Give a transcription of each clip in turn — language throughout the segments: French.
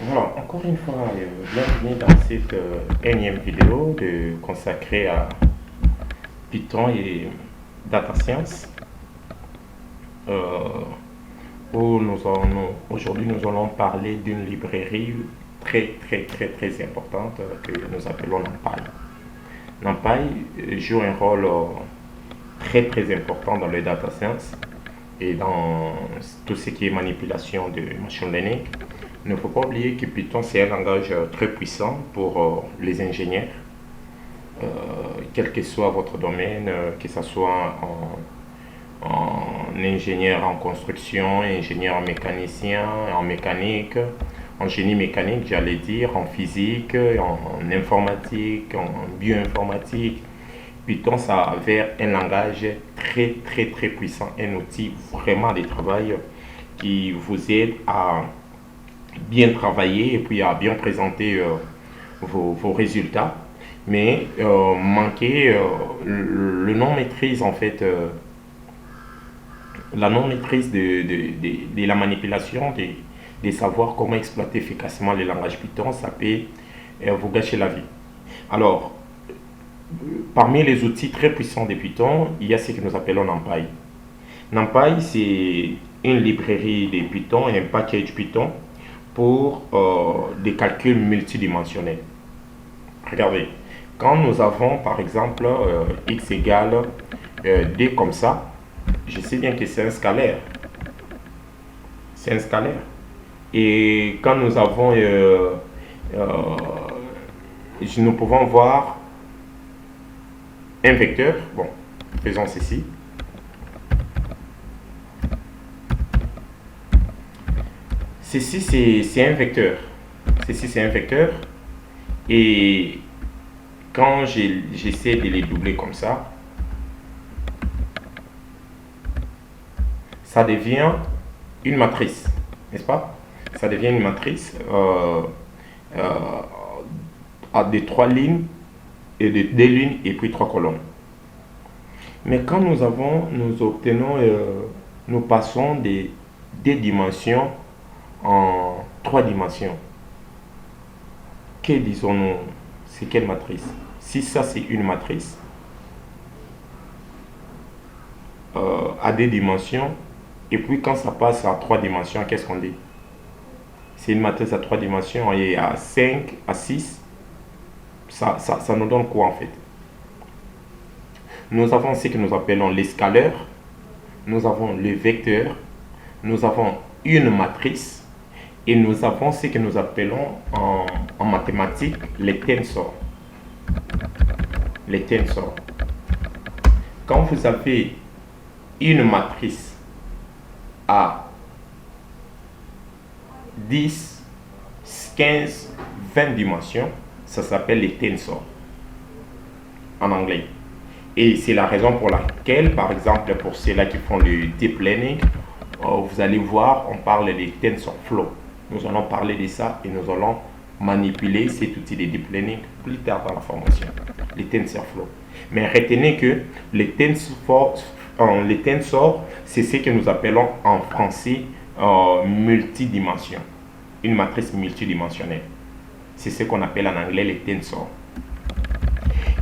Voilà, encore une fois, bienvenue dans cette énième vidéo consacrée à Python et Data Science. euh, où aujourd'hui nous allons parler d'une librairie très importante que nous appelons NumPy. NumPy joue un rôle très important dans le data science et dans tout ce qui est manipulation de machine learning. Il ne faut pas oublier que Python, c'est un langage très puissant pour les ingénieurs, euh, quel que soit votre domaine, que ce soit en ingénieur en construction, ingénieur en mécanicien, en mécanique, en génie mécanique, j'allais dire, en physique, en informatique, en bioinformatique. Python, ça avère un langage très puissant, un outil vraiment de travail qui vous aide à bien travailler et puis à bien présenter vos résultats. Mais manquer le non-maîtrise, en fait, la non-maîtrise de la manipulation, de savoir comment exploiter efficacement le langage Python, ça peut vous gâcher la vie. Alors, parmi les outils très puissants de Python, il y a ce que nous appelons NumPy. NumPy, c'est une librairie de Python, un package Python pour des calculs multidimensionnels. Regardez, quand nous avons par exemple x égale d comme ça, je sais bien que c'est un scalaire. C'est un scalaire. Et quand nous avons, nous pouvons voir un vecteur. Bon, faisons ceci. Ceci, c'est un vecteur. Ceci, c'est un vecteur. Et quand j'essaie de les doubler comme ça devient une matrice, n'est-ce pas? Ça devient une matrice euh, à des trois lignes et de deux lignes et puis trois colonnes. Mais quand nous obtenons, nous passons des dimensions en trois dimensions. Que disons-nous? C'est quelle matrice? Si ça c'est une matrice à deux dimensions, et puis quand ça passe à trois dimensions, qu'est-ce qu'on dit? C'est une matrice à trois dimensions et à 5, à 6, ça nous donne quoi en fait? Nous avons ce que nous appelons les scalaires, nous avons le vecteur, nous avons une matrice et nous avons ce que nous appelons en mathématiques les tensors. Les tensors. Quand vous avez une matrice à 10, 15, 20 dimensions, ça s'appelle les tensors en anglais. Et c'est la raison pour laquelle, par exemple, pour ceux-là qui font le deep learning, vous allez voir, on parle des TensorFlow. Nous allons parler de ça et nous allons manipuler cet outil de deep learning plus tard dans la formation, les TensorFlow. Mais retenez que les tensors, c'est ce que nous appelons en français multidimension, une matrice multidimensionnelle. C'est ce qu'on appelle en anglais les tensors.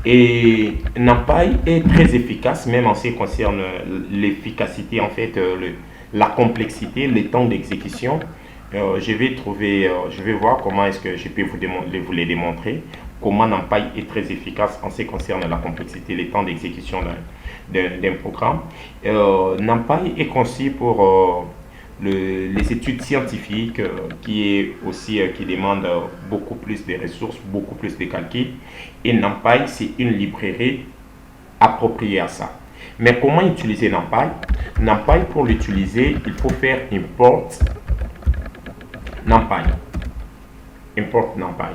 Et NumPy est très efficace, même en ce qui concerne l'efficacité, en fait, la complexité, le temps d'exécution. Je vais voir comment est-ce que je peux vous les démontrer, comment NumPy est très efficace en ce qui concerne la complexité, le temps d'exécution d'un programme. NumPy est conçu pour les études scientifiques qui demandent beaucoup plus de ressources, beaucoup plus de calculs. Et NumPy, c'est une librairie appropriée à ça. Mais comment utiliser NumPy? NumPy, pour l'utiliser, il faut faire import NumPy. Import NumPy.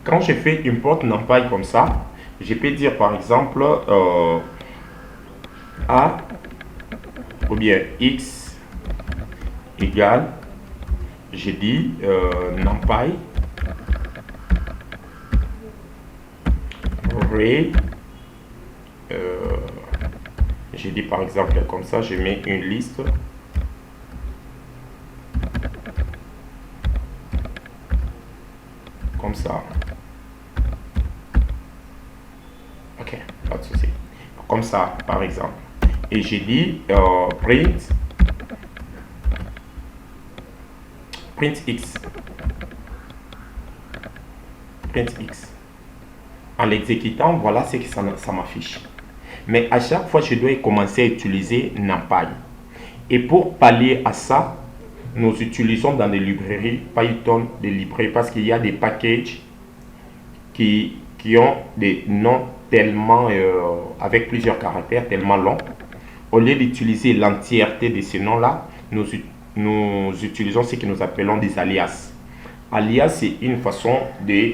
Quand je fais import NumPy comme ça, je peux dire par exemple A ou bien X égale, j'ai dit NumPy array, j'ai dit par exemple comme ça, je mets une liste comme ça. Ok, pas de souci. Comme ça, par exemple. Et j'ai dit print X. Print X. En l'exécutant, voilà ce que ça m'affiche. Mais à chaque fois, je dois commencer à utiliser NumPy. Et pour pallier à ça, nous utilisons dans des librairies Python des librairies parce qu'il y a des packages qui ont des noms tellement avec plusieurs caractères tellement longs. Au lieu d'utiliser l'entièreté de ces noms-là, nous utilisons ce que nous appelons des alias. Alias, c'est une façon de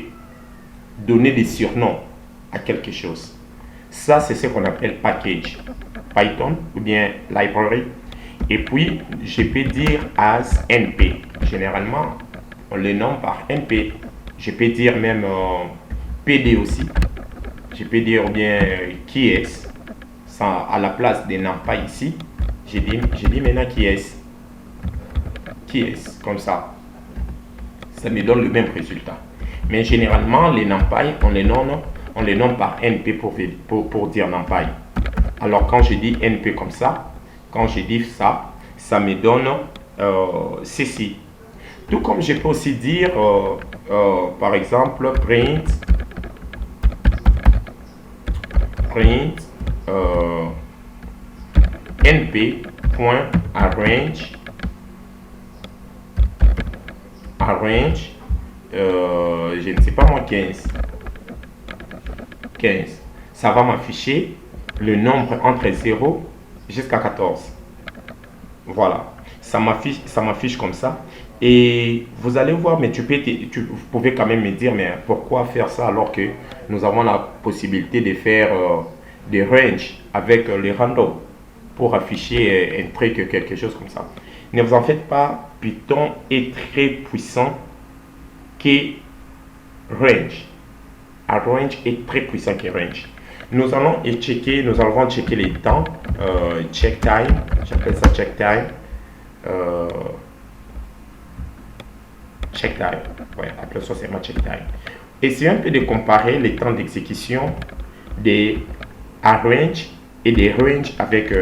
donner des surnoms à quelque chose. Ça, c'est ce qu'on appelle package Python ou bien library. Et puis, je peux dire as NP. Généralement, on les nomme par NP. Je peux dire même PD aussi. Je peux dire bien qui est. À la place des NumPy ici, j'ai dit maintenant qui est. Qui est, comme ça. Ça me donne le même résultat. Mais généralement, les NumPy, on les nomme par NP pour dire NumPy. Alors, quand je dis NP comme ça, quand je dis ça, ça me donne ceci. Tout comme je peux aussi dire, par exemple, print np.arrange je ne sais pas moi 15. Ça va m'afficher le nombre entre 0 jusqu'à 14. Voilà, ça m'affiche comme ça. Et vous allez voir, mais vous pouvez quand même me dire, mais pourquoi faire ça alors que nous avons la possibilité de faire des ranges avec les random pour afficher un truc, quelque chose comme ça. Ne vous en faites pas, Python est très puissant que range. Range est très puissant que range. Nous allons checker les temps, check time, j'appelle ça check time. Check time, ouais, appelons ça seulement check time. Essayons un peu de comparer les temps d'exécution des arrange et des range avec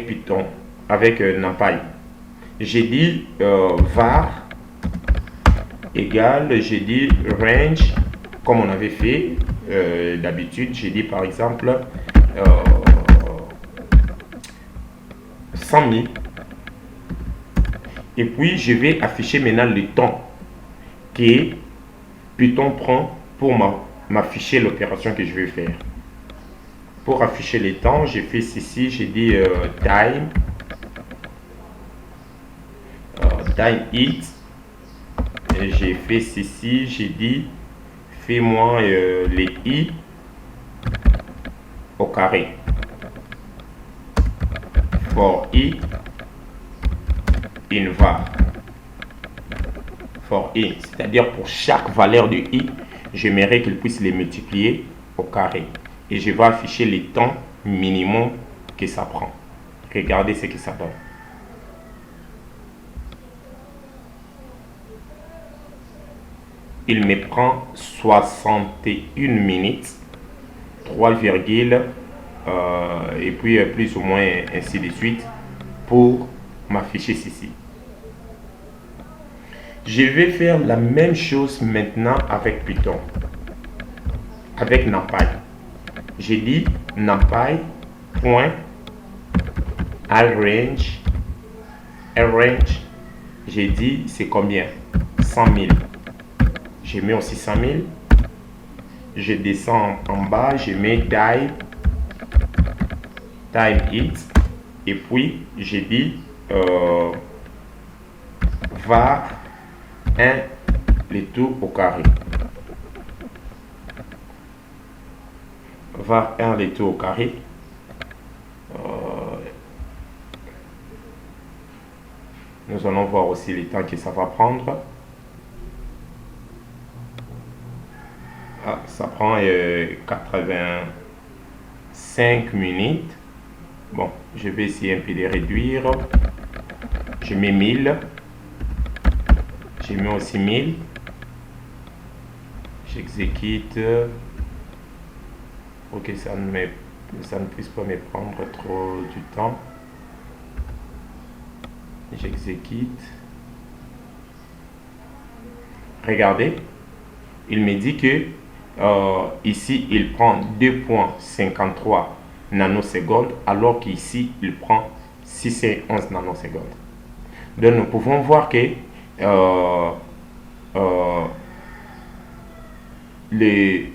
Python, avec NumPy. J'ai dit var égale, j'ai dit range comme on avait fait d'habitude. J'ai dit par exemple 100 000. Et puis, je vais afficher maintenant le temps que Python prend pour m'afficher l'opération que je vais faire. Pour afficher le temps, j'ai fait ceci, j'ai dit time it. J'ai fait ceci, j'ai dit fais-moi les i au carré. For i in var. For i, c'est-à-dire pour chaque valeur de i, j'aimerais qu'il puisse les multiplier au carré. Et je vais afficher les temps minimum que ça prend. Regardez ce que ça donne. Il me prend 61 minutes, 3, et puis plus ou moins ainsi de suite pour m'afficher ceci. Je vais faire la même chose maintenant avec Python, avec NumPy. J'ai dit NumPy.arrange. J'ai dit c'est combien? 100 000. Je mets aussi 100 000. Je descends en bas, je mets time it. Et puis, j'ai dit var 1 le tout au carré. Var 1 le tout au carré. Nous allons voir aussi le temps que ça va prendre. Ça prend 85 minutes. Bon, je vais essayer un peu de réduire. Je mets 1000. J'ai mis aussi 1000. J'exécute. Ok, ça ne puisse pas me prendre trop du temps. J'exécute. Regardez, il me dit que ici il prend 2,53 nanosecondes, alors qu'ici il prend 611 nanosecondes. Donc nous pouvons voir que les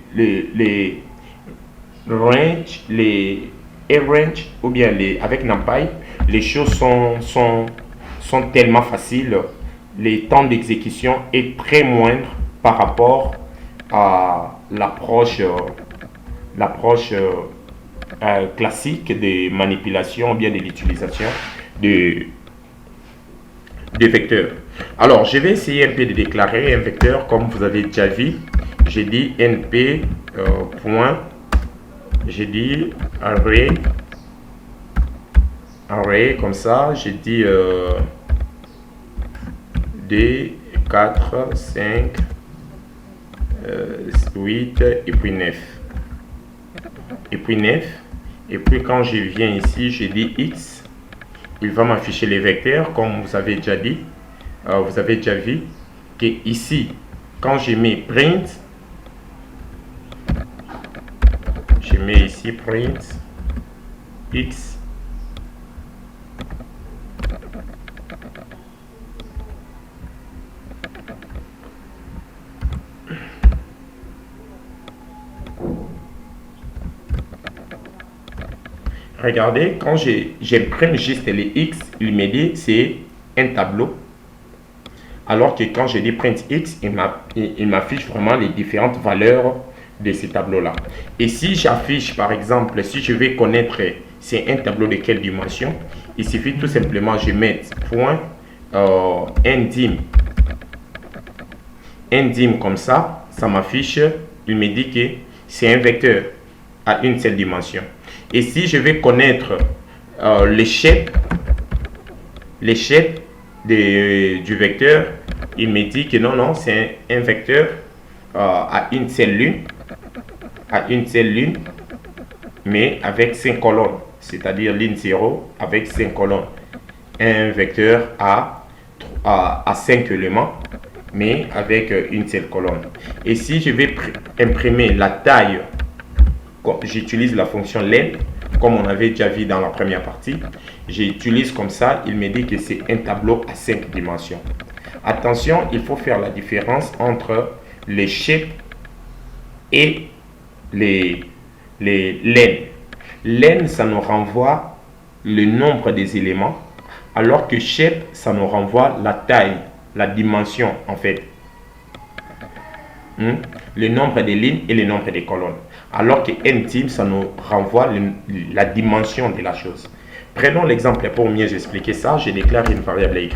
range, les range ou bien avec NumPy, les choses sont tellement faciles. Les temps d'exécution est très moindre par rapport à l'approche classique de manipulation ou bien de l'utilisation de vecteurs. Alors, je vais essayer un peu de déclarer un vecteur comme vous avez déjà vu. J'ai dit np point, j'ai dit array comme ça, j'ai dit D, 4, 5, 8 et puis 9. Et puis 9. Et puis quand je viens ici, je dis X. Il va m'afficher les vecteurs comme vous avez déjà dit. Vous avez déjà vu que ici, quand je mets print, je mets ici print X. Regardez, quand j'imprime juste les X, il me dit c'est un tableau. Alors que quand je dis print X, il m'affiche vraiment les différentes valeurs de ces tableaux-là. Et si j'affiche, par exemple, si je vais connaître c'est un tableau de quelle dimension, il suffit tout simplement, je mets point ndim comme ça m'affiche, il me dit que c'est un vecteur à une seule dimension. Et si je vais connaître l'échelle du vecteur, il me dit que non, c'est un vecteur à une seule lune, mais avec 5 colonnes, c'est-à-dire ligne 0 avec 5 colonnes. Un vecteur à 5 éléments, mais avec une seule colonne. Et si je vais imprimer la taille, j'utilise la fonction len, comme on avait déjà vu dans la première partie. J'utilise comme ça, il me dit que c'est un tableau à 5 dimensions. Attention, il faut faire la différence entre les shapes et les len. Len, ça nous renvoie le nombre des éléments, alors que shape, ça nous renvoie la taille, la dimension en fait. Le nombre des lignes et le nombre des colonnes. Alors que ndim, ça nous renvoie la dimension de la chose. Prenons l'exemple pour mieux expliquer ça. Je déclare une variable y.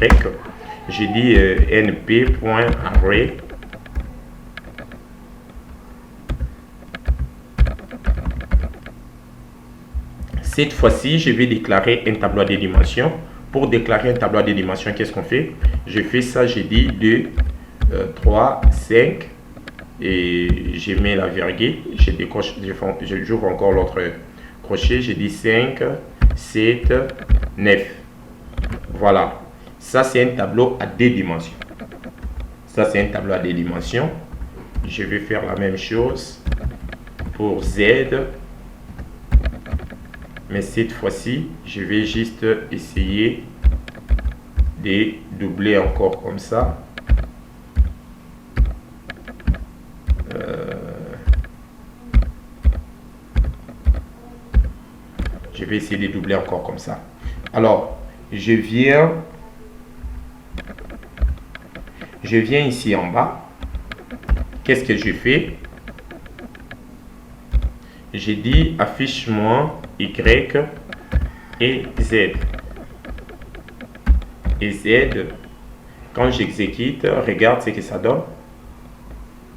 Je dis np.array. Cette fois-ci, je vais déclarer un tableau de dimensions. Pour déclarer un tableau de dimensions, qu'est-ce qu'on fait? Je fais ça, je dis 2, 3, 5. Et je mets la virgule, je décroche, j'ouvre encore l'autre crochet, je dis 5, 7, 9. Voilà, ça c'est un tableau à 2 dimensions. Ça c'est un tableau à 2 dimensions. Je vais faire la même chose pour Z. Mais cette fois-ci, je vais juste essayer de doubler encore comme ça. Je vais essayer de doubler encore comme ça. Alors, je viens ici en bas. Qu'est-ce que je fais? J'ai dit affiche-moi Y et Z. Et Z, quand j'exécute, regarde ce que ça donne.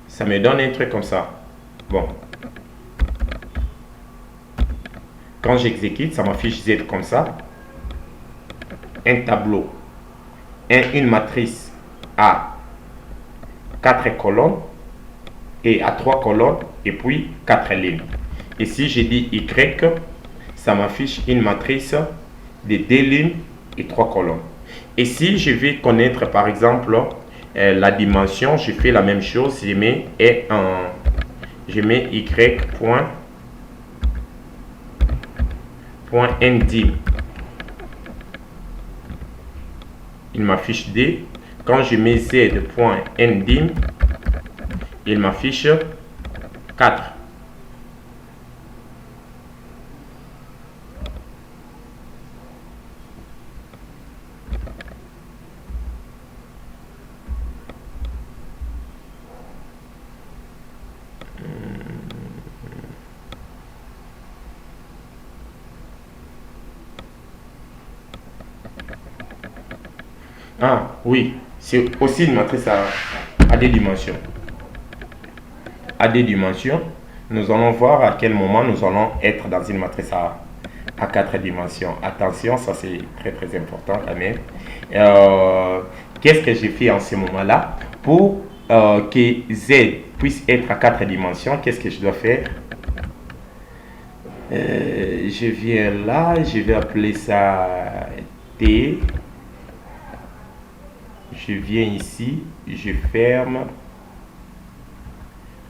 Ça me donne un truc comme ça. Bon. Quand j'exécute, ça m'affiche Z comme ça. Un tableau. Une matrice A 4 colonnes et à 3 colonnes et puis 4 lignes. Et si je dis Y, ça m'affiche une matrice de 2 lignes et 3 colonnes. Et si je vais connaître par exemple la dimension, je fais la même chose, je mets Y point ndim. Il m'affiche D. Quand je mets Z.ndim, il m'affiche 4. Ah oui, c'est aussi une matrice à des dimensions. À des dimensions, nous allons voir à quel moment nous allons être dans une matrice à 4 dimensions. Attention, ça c'est très très important quand même. Qu'est-ce que j'ai fait en ce moment-là? Pour que Z puisse être à 4 dimensions, qu'est-ce que je dois faire? Je viens là, je vais appeler ça T. Je viens ici, je ferme,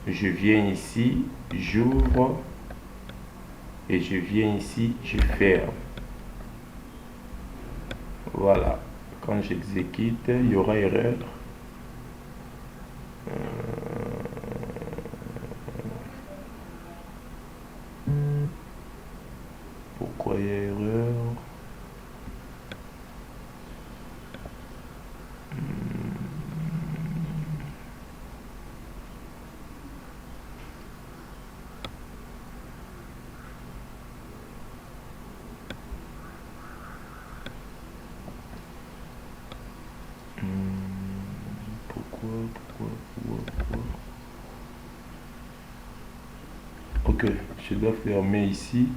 je viens ici, j'ouvre et je viens ici, je ferme. Voilà, quand j'exécute, il y aura erreur. Pourquoi il y a erreur? Pourquoi? Ok, je dois fermer ici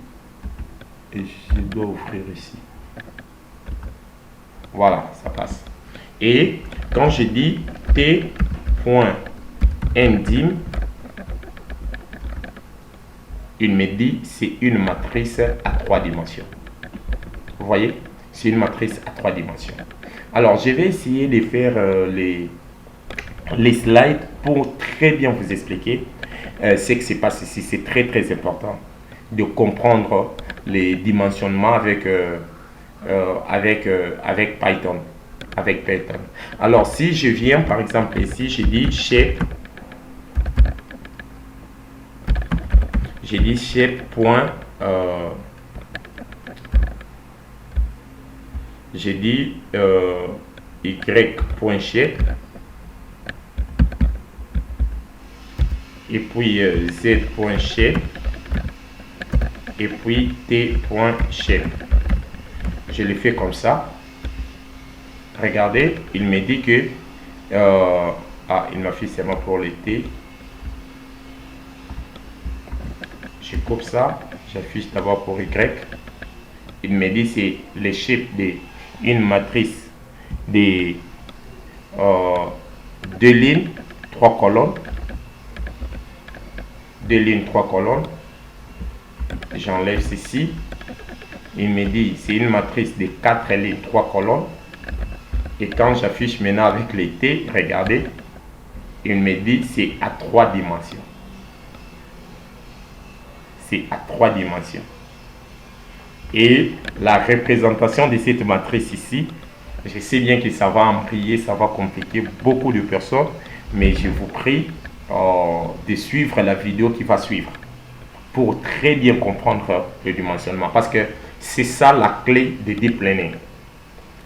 et je dois ouvrir ici. Voilà, ça passe. Et quand je dis T.ndim, il me dit c'est une matrice à 3 dimensions. Vous voyez, c'est une matrice à 3 dimensions. Alors, je vais essayer de faire les slides pour très bien vous expliquer ce qui se passe ici. C'est très très important de comprendre les dimensionnements avec Python. Alors, si je viens par exemple ici, je dis shape. J'ai dit shape. J'ai dit y.shape et puis z.shape et puis t.shape. Je le fais comme ça. Regardez, il me dit que il m'a fait seulement pour les t. Je coupe ça, j'affiche d'abord pour y. Il me dit c'est les shape de une matrice de 2 lignes, 3 colonnes. 2 lignes, 3 colonnes. J'enlève ceci. Il me dit c'est une matrice de 4 lignes, 3 colonnes. Et quand j'affiche maintenant avec les T, regardez, il me dit c'est à 3 dimensions. C'est à 3 dimensions. Et la représentation de cette matrice ici, je sais bien que ça va embrayer, ça va compliquer beaucoup de personnes, mais je vous prie de suivre la vidéo qui va suivre pour très bien comprendre le dimensionnement, parce que c'est ça la clé de Deep Learning.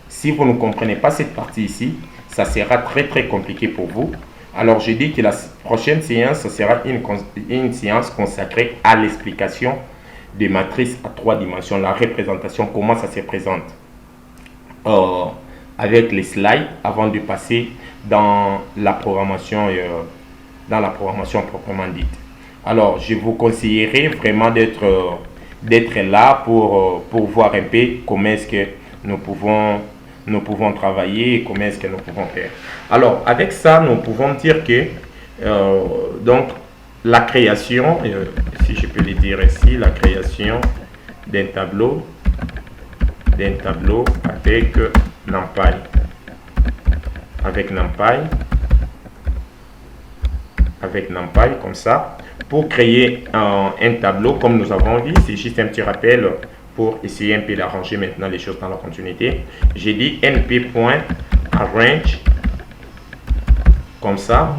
Si vous ne comprenez pas cette partie ici, ça sera très très compliqué pour vous. Alors je dis que la prochaine séance, ce sera une séance consacrée à l'explication des matrices à 3 dimensions, la représentation, comment ça se présente avec les slides avant de passer dans la programmation proprement dite. Alors je vous conseillerais vraiment d'être là pour voir un peu comment est-ce que nous pouvons nous pouvons travailler et comment est-ce que nous pouvons faire. Alors, avec ça, nous pouvons dire que donc la création, si je peux le dire ici, la création d'un tableau avec NumPy. Avec NumPy comme ça. Pour créer un tableau, comme nous avons dit, c'est juste un petit rappel pour essayer un peu d'arranger maintenant les choses dans la continuité. J'ai dit np.arrange comme ça.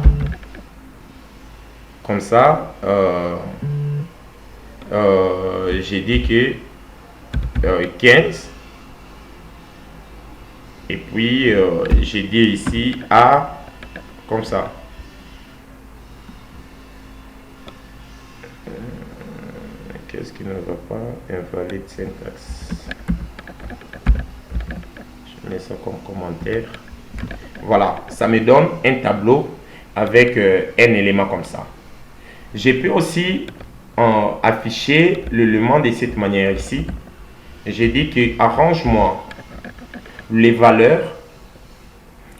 J'ai dit que 15 et puis j'ai dit ici A comme ça. Qu'est-ce qui ne va pas? Invalide syntaxe. Je mets ça comme commentaire. Voilà, ça me donne un tableau avec un élément comme ça. Je peux aussi afficher l'élément de cette manière ici. J'ai dit que arrange-moi les valeurs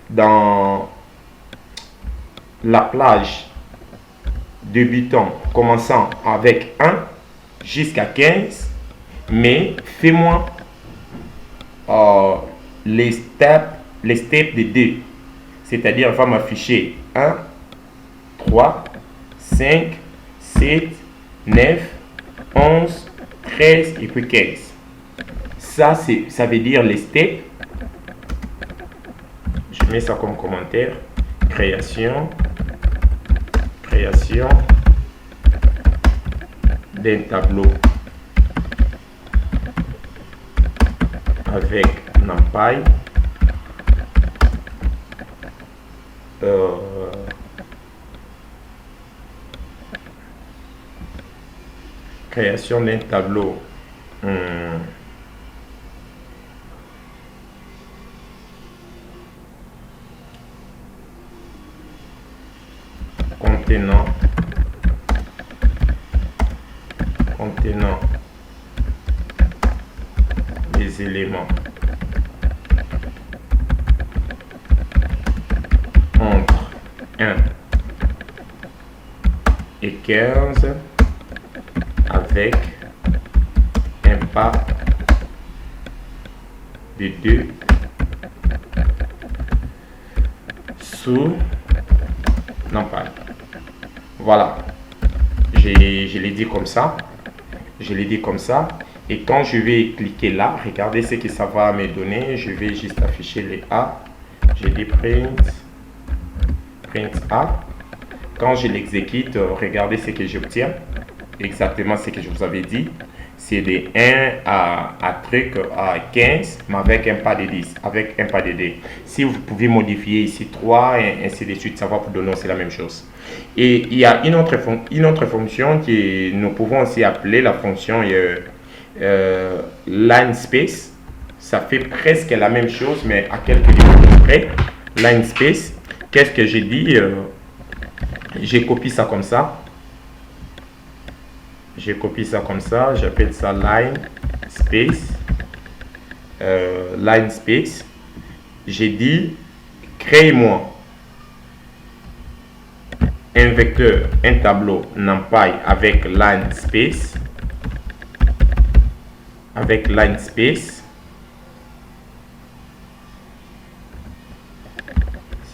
dans la plage débutant commençant avec 1 jusqu'à 15, mais fais-moi les steps de 2, c'est-à-dire va m'afficher 1, 3, 5, 7, 9, 11, 13 et puis 15. Ça veut dire les steps. Je mets ça comme commentaire. Création d'un tableau avec NumPy. Création d'un tableau contenant les éléments entre 1 et 15 avec un pas de 2 sous NumPy. Voilà, je l'ai dit comme ça. Et quand je vais cliquer là, regardez ce que ça va me donner. Je vais juste afficher les A. Je dis print A. Quand je l'exécute, regardez ce que j'obtiens. Exactement ce que je vous avais dit. C'est de 1 à 15, mais avec un pas de 10, avec un pas de 2. Si vous pouvez modifier ici 3 et ainsi de suite, ça va vous donner aussi la même chose. Et il y a une autre fonction que nous pouvons aussi appeler la fonction line space. Ça fait presque la même chose, mais à quelques lignes près. Line space, qu'est-ce que j'ai dit? J'ai copié ça comme ça. J'appelle ça line space. J'ai dit, crée-moi un vecteur, un tableau NumPy avec line space.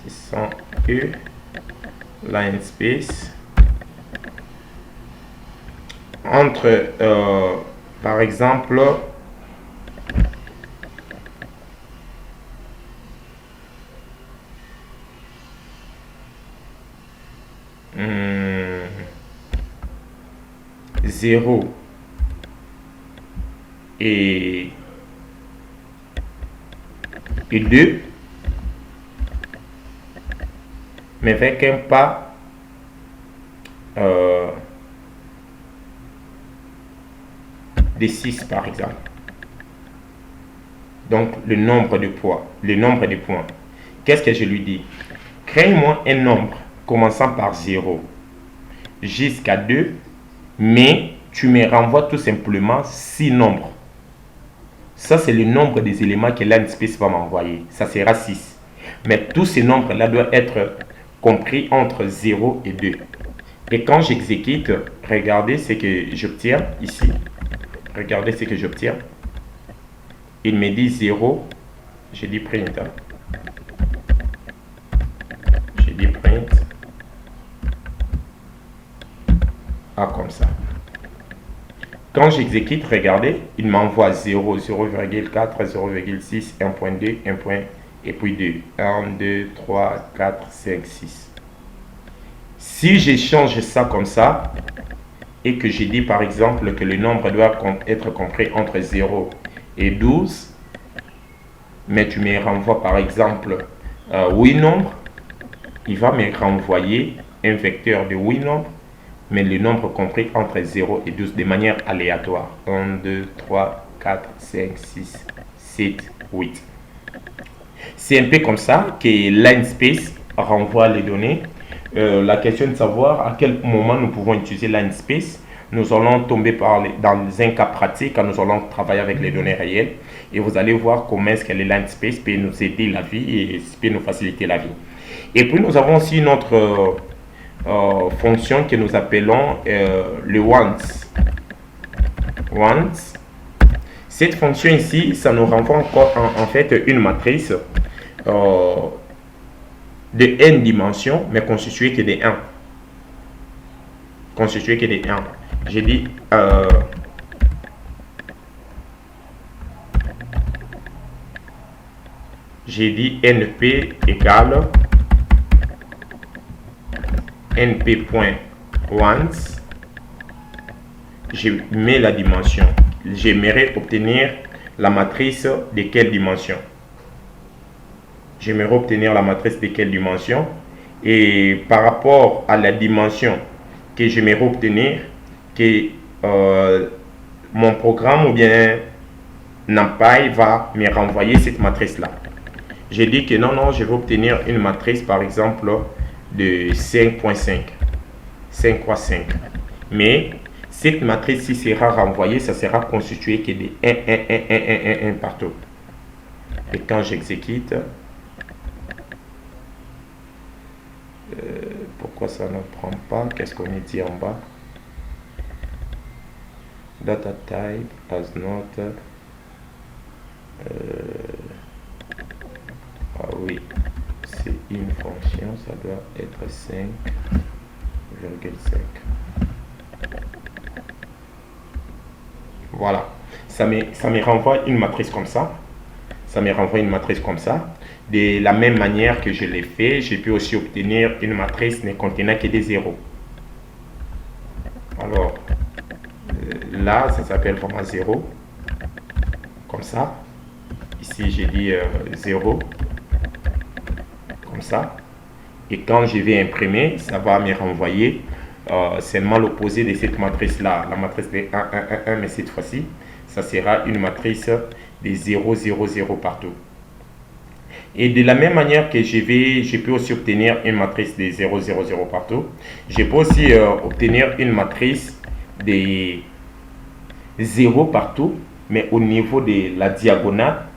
600E line space entre par exemple zéro et 2, mais avec un pas de 6 par exemple. Donc le nombre de points. Qu'est-ce que je lui dis? Crée-moi un nombre commençant par 0 jusqu'à 2, mais tu me renvoies tout simplement 6 nombres. Ça, c'est le nombre des éléments que LineSpace va m'envoyer. Ça sera 6. Mais tous ces nombres-là doivent être compris entre 0 et 2. Et quand j'exécute, regardez ce que j'obtiens ici. Regardez ce que j'obtiens. Il me dit 0. J'ai dit print. J'ai dit print. Ah, comme ça. Quand j'exécute, regardez, il m'envoie 0, 0,4, 0,6, 1.2, 1. Et puis 2. 1, 2, 3, 4, 5, 6. Si j'échange ça comme ça, et que j'ai dit par exemple que le nombre doit être compris entre 0 et 12, mais tu me renvoies par exemple 8 nombres, il va me renvoyer un vecteur de 8 nombres, mais le nombre compris entre 0 et 12 de manière aléatoire. 1, 2, 3, 4, 5, 6, 7, 8. C'est un peu comme ça que LineSpace renvoie les données. La question de savoir à quel moment nous pouvons utiliser LineSpace, nous allons tomber dans un cas pratique quand nous allons travailler avec les données réelles. Et vous allez voir comment est-ce que le LineSpace peut nous aider la vie et peut nous faciliter la vie. Et puis nous avons aussi une autre fonction que nous appelons le once. Once. Cette fonction ici, ça nous renvoie encore en fait une matrice de n dimensions, mais constituée que de 1. Constituée que de 1. J'ai dit np égale np.once. Je mets la dimension. J'aimerais obtenir la matrice de quelle dimension? J'aimerais obtenir la matrice de quelle dimension? Et par rapport à la dimension que j'aimerais obtenir, que mon programme ou bien NumPy va me renvoyer cette matrice-là. J'ai dit que non, je vais obtenir une matrice par exemple de 5.5. 5 x 5. Mais cette matrice-ci sera renvoyée, ça sera constitué que de 1 partout. Et quand j'exécute, pourquoi ça ne prend pas? Qu'est-ce qu'on est dit en bas? Data type as not. Ah oui, c'est une fonction, ça doit être 5,5. Voilà, ça me renvoie une matrice comme ça. Ça me renvoie une matrice comme ça. De la même manière que je l'ai fait, j'ai pu aussi obtenir une matrice ne contenant que des zéros. Alors, là, ça s'appelle vraiment 0. Comme ça. Ici, j'ai dit 0. Comme ça. Et quand je vais imprimer, ça va me renvoyer seulement l'opposé de cette matrice-là. La matrice de 1, 1, 1, 1, mais cette fois-ci, ça sera une matrice de 0, 0, 0 partout. Et de la même manière que je peux aussi obtenir une matrice de 0, 0, 0 partout, je peux aussi obtenir une matrice de 0 partout, mais au niveau de la diagonale,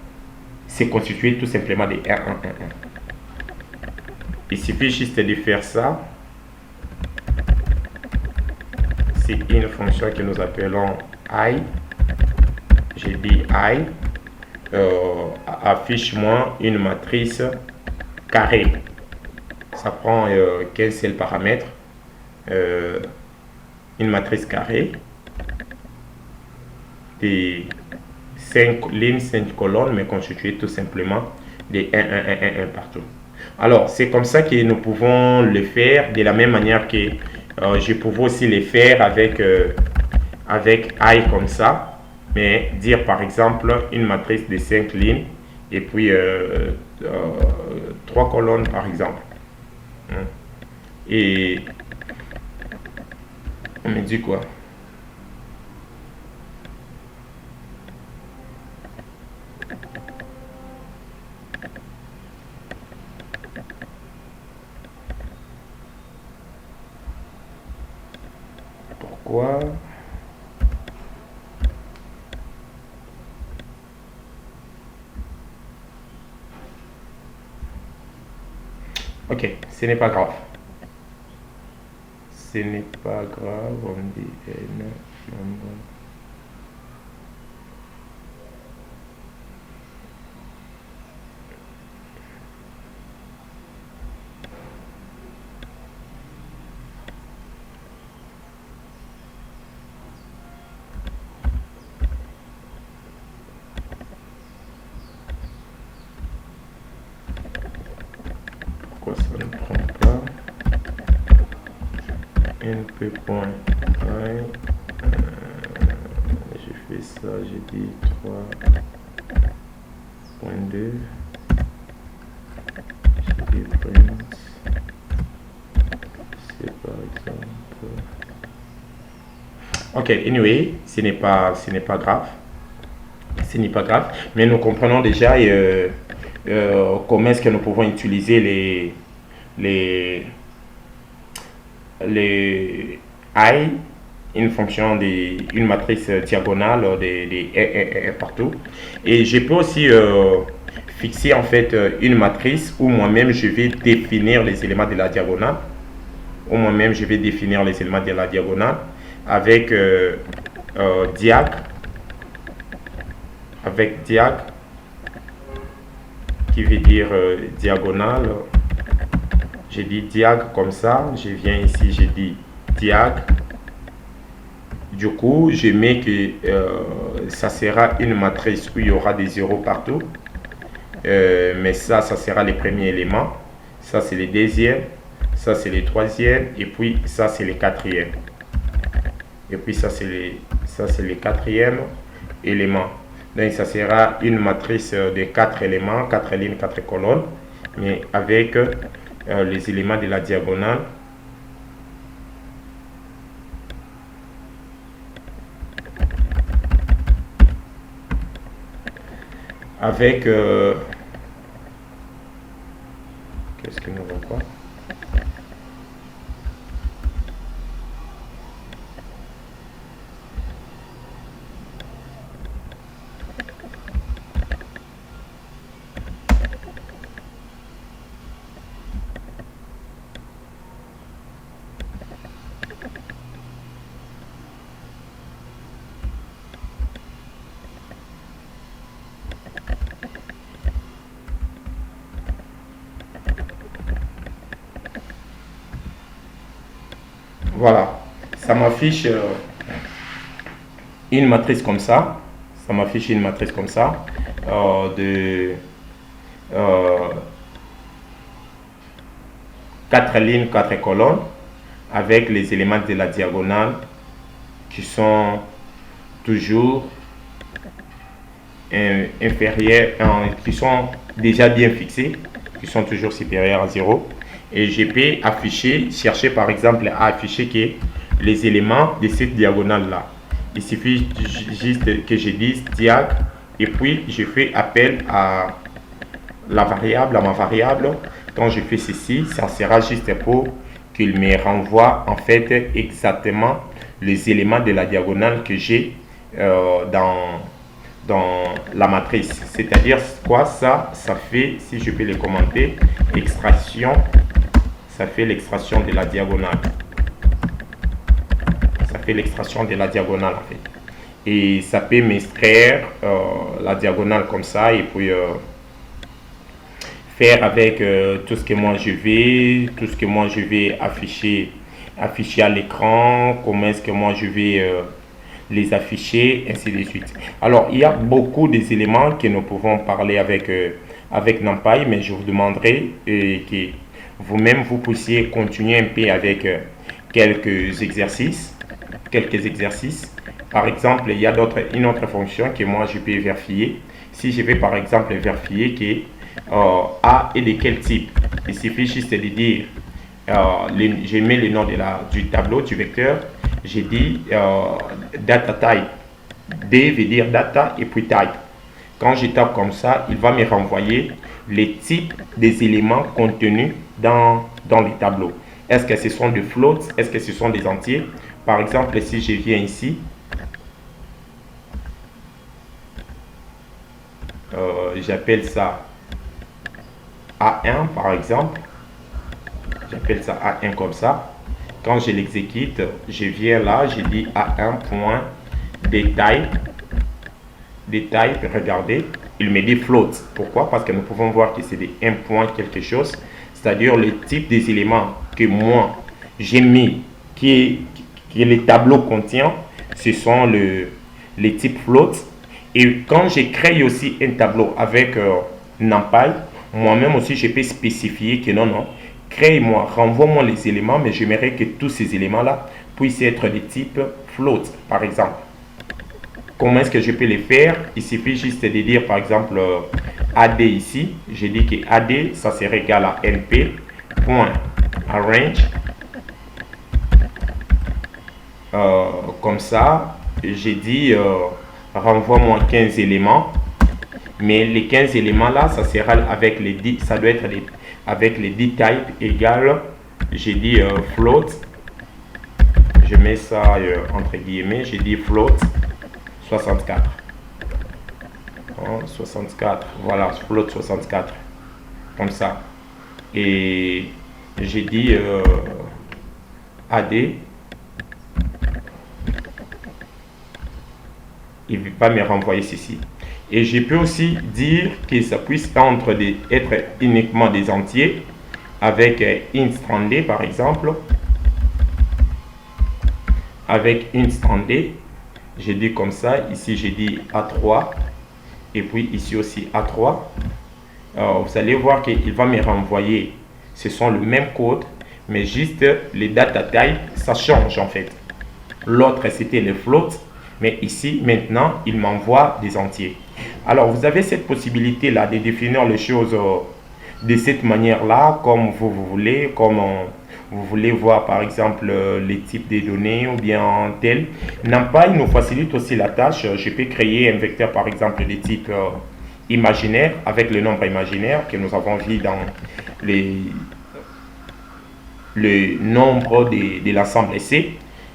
c'est constitué tout simplement de 1, 1, 1, 1. Il suffit juste de faire ça. C'est une fonction que nous appelons i. J'ai dit i. Affiche-moi une matrice carrée. Ça prend qu'un seul paramètre. Une matrice carrée de 5 lignes, 5 colonnes, mais constituée tout simplement de 1, 1, 1, 1, 1 partout. Alors, c'est comme ça que nous pouvons le faire, de la même manière que je pouvais aussi le faire avec i comme ça. Mais dire par exemple une matrice de 5 lignes et puis 3 colonnes par exemple. Et on me dit quoi? Pourquoi? Ok, ce n'est pas grave. Ce n'est pas grave, on dit n nombre. Pourquoi ça ne prend pas? np.i, j'ai fait ça, j'ai dit 3.2, j'ai dit print, c'est par exemple. Ok, anyway, ce n'est pas grave, ce n'est pas grave, mais nous comprenons déjà comment est-ce que nous pouvons utiliser les les I, une fonction une matrice diagonale des partout. Et je peux aussi fixer en fait une matrice où moi-même je vais définir les éléments de la diagonale. Où moi-même je vais définir les éléments de la diagonale avec diag, qui veut dire diagonale. J'ai dit diag comme ça, je viens ici, j'ai dit diag. Du coup, je mets que ça sera une matrice où il y aura des zéros partout. Mais ça sera les premiers éléments. Ça, c'est les deuxièmes. Ça, c'est les troisièmes. Et puis, ça, c'est les quatrièmes. Et puis, ça, c'est les quatrièmes éléments. Donc, ça sera une matrice de 4 éléments, 4 lignes, 4 colonnes, mais avec les éléments de la diagonale. Avec qu'est-ce que nous va pas? Voilà, ça m'affiche une matrice comme ça. Ça m'affiche une matrice comme ça de 4 lignes, 4 colonnes avec les éléments de la diagonale qui sont toujours inférieurs, qui sont déjà bien fixés, qui sont toujours supérieurs à 0. Et je peux afficher, chercher par exemple à afficher que les éléments de cette diagonale là. Il suffit juste que je dise diag et puis je fais appel à ma variable. Quand je fais ceci, ça sera juste pour qu'il me renvoie en fait exactement les éléments de la diagonale que j'ai dans la matrice. C'est-à-dire quoi ça fait, si je peux le commenter, extraction, ça fait l'extraction de la diagonale. Ça fait l'extraction de la diagonale en fait. Et ça peut m'extraire la diagonale comme ça et puis faire avec tout ce que moi je vais afficher à l'écran, comment est-ce que moi je vais les afficher, ainsi de suite. Alors, il y a beaucoup d'éléments que nous pouvons parler avec NumPy, mais je vous demanderai que vous-même vous puissiez continuer un peu avec quelques exercices. Par exemple, il y a une autre fonction que moi je peux vérifier. Si je vais par exemple vérifier que A est de quel type, il suffit juste de dire, je mets le nom du tableau, du vecteur, j'ai dit data type. D veut dire data et puis type. Quand je tape comme ça, il va me renvoyer les types des éléments contenus dans le tableau. Est-ce que ce sont des floats? Est-ce que ce sont des entiers? Par exemple, si je viens ici, j'appelle ça A1 par exemple. J'appelle ça A1 comme ça. Quand je l'exécute, je viens là, je dis A1.détail. Détail, regardez, il me dit float. Pourquoi? Parce que nous pouvons voir que c'est des 1 point quelque chose, c'est-à-dire le type des éléments que moi j'ai mis, que les tableaux contient, ce sont les types float. Et quand je crée aussi un tableau avec NumPy, moi-même aussi je peux spécifier que non, crée-moi, renvoie-moi les éléments, mais j'aimerais que tous ces éléments-là puissent être des types float, par exemple. Comment est-ce que je peux les faire? Il suffit juste de dire par exemple AD ici. J'ai dit que AD, ça serait égal à np.arrange. Comme ça, j'ai dit renvoie-moi 15 éléments. Mais les 15 éléments là, ça sera avec les 10, ça doit être avec les 10 types égales. J'ai dit float. Je mets ça entre guillemets. J'ai dit float 64. 64, voilà, float 64, comme ça. Et j'ai dit AD, il ne va pas me renvoyer ceci. Et je peux aussi dire que ça puisse être uniquement des entiers avec instd par exemple. Avec instd, j'ai dit comme ça, ici j'ai dit A3 et puis ici aussi A3. Vous allez voir qu'il va me renvoyer, ce sont le même code, mais juste les data type, ça change en fait. L'autre c'était le float, mais ici maintenant il m'envoie des entiers. Alors vous avez cette possibilité là de définir les choses de cette manière là, comme vous voulez, comme vous voulez voir par exemple les types de données ou bien tel. NumPy nous facilite aussi la tâche. Je peux créer un vecteur par exemple de type imaginaire avec le nombre imaginaire que nous avons vu dans le nombre de l'ensemble C.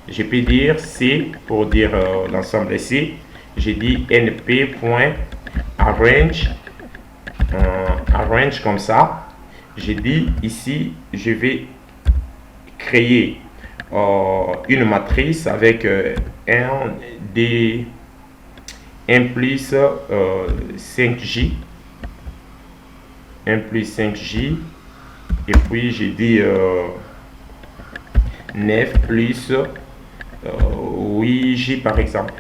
Je peux dire C pour dire l'ensemble C. J'ai dit np.arrange arrange comme ça. J'ai dit ici je vais créer une matrice avec 1 plus 5J, 1 plus 5J, et puis j'ai dit 9 plus 8J par exemple.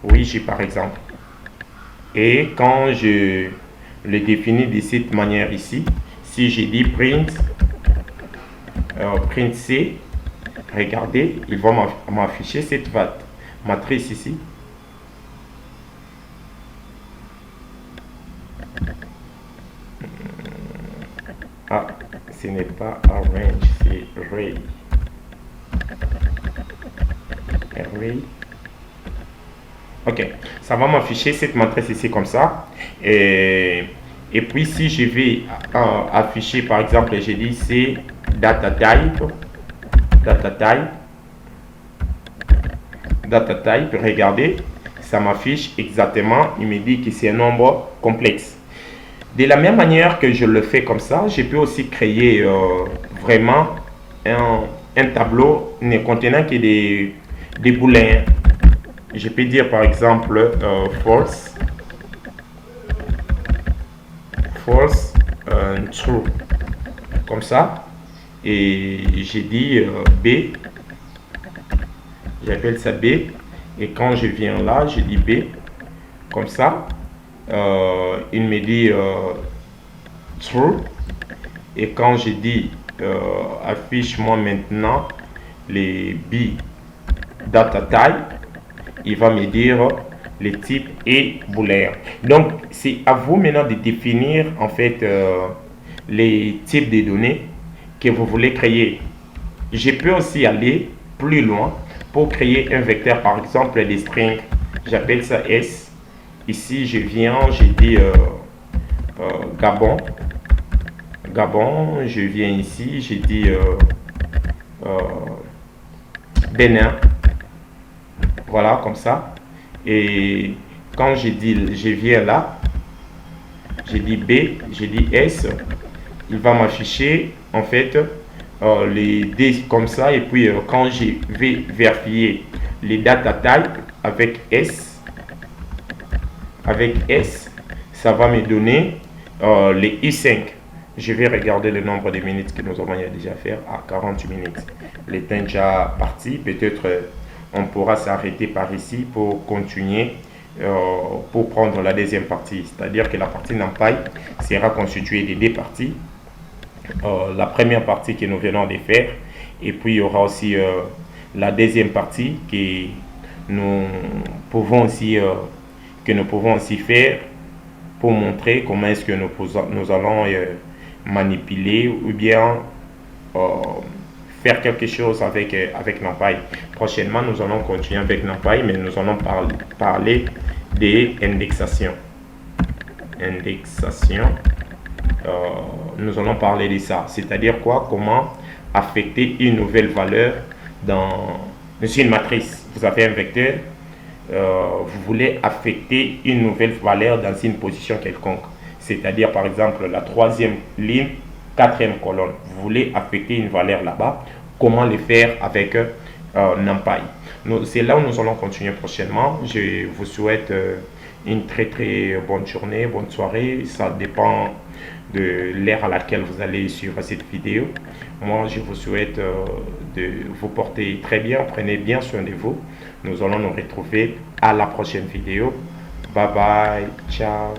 8J par exemple. Et quand je le définis de cette manière ici, si j'ai dit print C, regardez, il va m'afficher cette matrice ici. Ah, ce n'est pas arrange, c'est array. Array. Ok, ça va m'afficher cette matrice ici comme ça. Et puis si je vais afficher par exemple, j'ai dit c'est data type, regardez, ça m'affiche exactement, il me dit que c'est un nombre complexe. De la même manière que je le fais comme ça, je peux aussi créer vraiment un tableau ne contenant que des boolins. Je peux dire par exemple false, true, comme ça. Et j'ai dit B, j'appelle ça B, et quand je viens là, je dis B, comme ça, il me dit true, et quand je dis affiche-moi maintenant les B data type, il va me dire les types et booléens. Donc c'est à vous maintenant de définir en fait les types de données que vous voulez créer. Je peux aussi aller plus loin pour créer un vecteur, par exemple des strings. J'appelle ça S. Ici je viens, j'ai dit Gabon. Je viens ici, j'ai dit Bénin. Voilà, comme ça. Et quand je viens là, j'ai dit B, j'ai dit S, il va m'afficher en fait les dés comme ça. Et puis quand je vais vérifier les data type avec S, ça va me donner les I5. Je vais regarder le nombre de minutes que nous avons déjà fait à 40 minutes. Le temps est déjà parti. Peut-être on pourra s'arrêter par ici pour continuer, pour prendre la deuxième partie. C'est-à-dire que la partie NumPy sera constituée de deux parties. La première partie que nous venons de faire, et puis il y aura aussi la deuxième partie que nous pouvons aussi faire pour montrer comment est-ce que nous allons manipuler ou bien faire quelque chose avec NumPy. Prochainement, nous allons continuer avec NumPy, mais nous allons parler des indexations. Nous allons parler de ça. C'est-à-dire quoi? Comment affecter une nouvelle valeur dans une matrice. Vous avez un vecteur, vous voulez affecter une nouvelle valeur dans une position quelconque. C'est-à-dire par exemple la troisième ligne, quatrième colonne. Vous voulez affecter une valeur là-bas. Comment le faire avec NumPy? C'est là où nous allons continuer prochainement. Je vous souhaite une très très bonne journée, bonne soirée. Ça dépend de l'ère à laquelle vous allez suivre cette vidéo. Moi, je vous souhaite de vous porter très bien. Prenez bien soin de vous. Nous allons nous retrouver à la prochaine vidéo. Bye bye. Ciao.